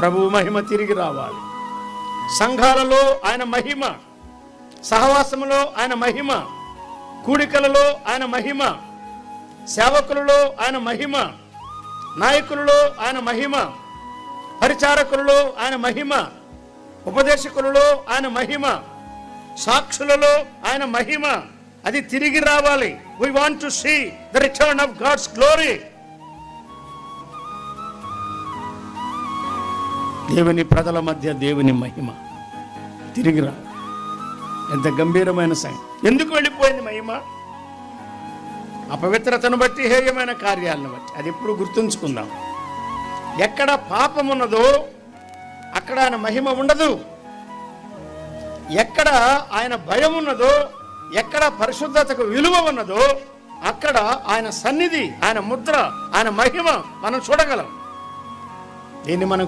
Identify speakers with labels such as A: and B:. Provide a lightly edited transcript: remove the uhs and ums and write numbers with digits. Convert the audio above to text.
A: ప్రభువు మహిమ తిరిగి రావాలి. సంఘాలలో ఆయన మహిమ, సహవాసములో ఆయన మహిమ, కూడికలలో ఆయన మహిమ, సేవకులలో ఆయన మహిమ, నాయకులలో ఆయన మహిమ, పరిచారకులలో ఆయన మహిమ, ఉపదేశకులలో ఆయన మహిమ, సాక్షులలో ఆయన మహిమ. అది తిరిగి రావాలి. We want to see the return of God's glory. దేవుని ప్రజల మధ్య దేవుని మహిమ తిరిగి రావాలి. ఎంత గంభీరమైన సంగతి. ఎందుకు వెళ్ళిపోయింది మహిమ? అపవిత్రతను బట్టి, హేయమైన కార్యాలను బట్టి. అది ఎప్పుడు గుర్తుంచుకుందాం. ఎక్కడ పాపం ఉన్నదో అక్కడ ఆయన మహిమ ఉండదు. ఎక్కడ ఆయన భయం ఉన్నదో, ఎక్కడ పరిశుద్ధతకు విలువ ఉన్నదో అక్కడ ఆయన సన్నిధి, ఆయన ముద్ర, ఆయన మహిమ మనం చూడగలం. దీన్ని మనం